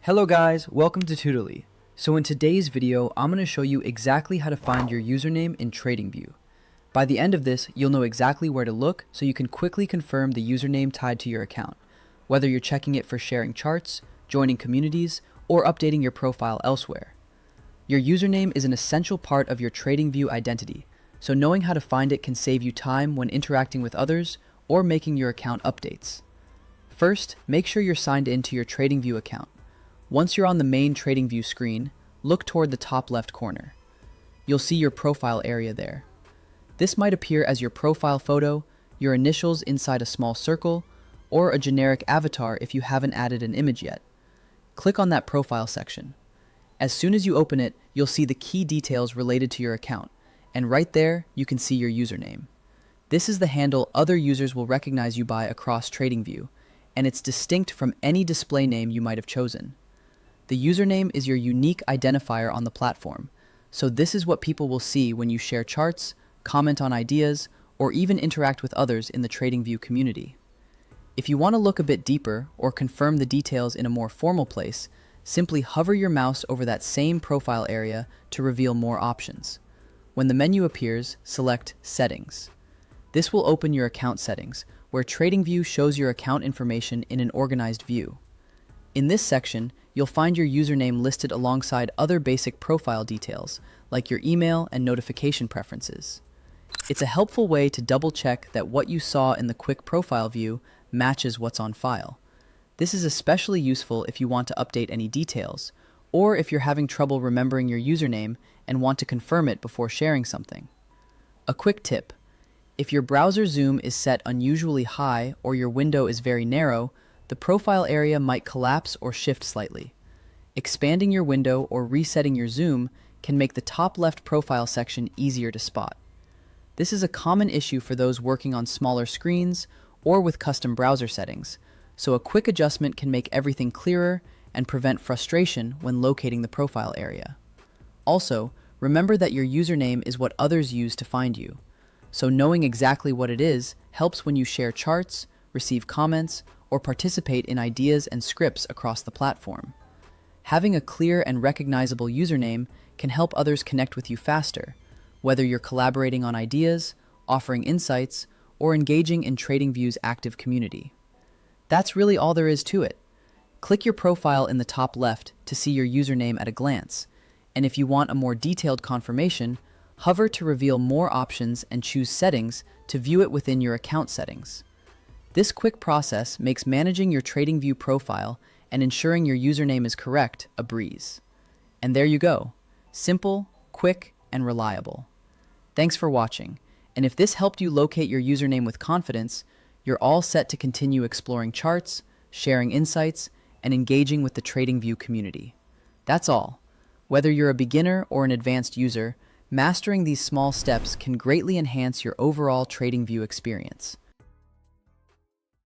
Hello guys, welcome to Tutorly. So in today's video, I'm going to show you exactly how to find your username in TradingView. By the end of this, you'll know exactly where to look so you can quickly confirm the username tied to your account, whether you're checking it for sharing charts, joining communities, or updating your profile elsewhere. Your username is an essential part of your TradingView identity, so knowing how to find it can save you time when interacting with others or making your account updates. First, make sure you're signed in to your TradingView account. Once you're on the main TradingView screen, look toward the top left corner. You'll see your profile area there. This might appear as your profile photo, your initials inside a small circle, or a generic avatar if you haven't added an image yet. Click on that profile section. As soon as you open it, you'll see the key details related to your account, and right there, you can see your username. This is the handle other users will recognize you by across TradingView, and it's distinct from any display name you might have chosen. The username is your unique identifier on the platform, so this is what people will see when you share charts, comment on ideas, or even interact with others in the TradingView community. If you want to look a bit deeper or confirm the details in a more formal place, simply hover your mouse over that same profile area to reveal more options. When the menu appears, select Settings. This will open your account settings, where TradingView shows your account information in an organized view. In this section, you'll find your username listed alongside other basic profile details, like your email and notification preferences. It's a helpful way to double-check that what you saw in the quick profile view matches what's on file. This is especially useful if you want to update any details, or if you're having trouble remembering your username and want to confirm it before sharing something. A quick tip: if your browser zoom is set unusually high or your window is very narrow, the profile area might collapse or shift slightly. Expanding your window or resetting your zoom can make the top left profile section easier to spot. This is a common issue for those working on smaller screens or with custom browser settings, so a quick adjustment can make everything clearer and prevent frustration when locating the profile area. Also, remember that your username is what others use to find you, so knowing exactly what it is helps when you share charts, receive comments, or participate in ideas and scripts across the platform. Having a clear and recognizable username can help others connect with you faster, whether you're collaborating on ideas, offering insights, or engaging in TradingView's active community. That's really all there is to it. Click your profile in the top left to see your username at a glance, and if you want a more detailed confirmation, hover to reveal more options and choose Settings to view it within your account settings. This quick process makes managing your TradingView profile and ensuring your username is correct a breeze. And there you go. Simple, quick, and reliable. Thanks for watching, and if this helped you locate your username with confidence, you're all set to continue exploring charts, sharing insights, and engaging with the TradingView community. That's all. Whether you're a beginner or an advanced user, mastering these small steps can greatly enhance your overall TradingView experience.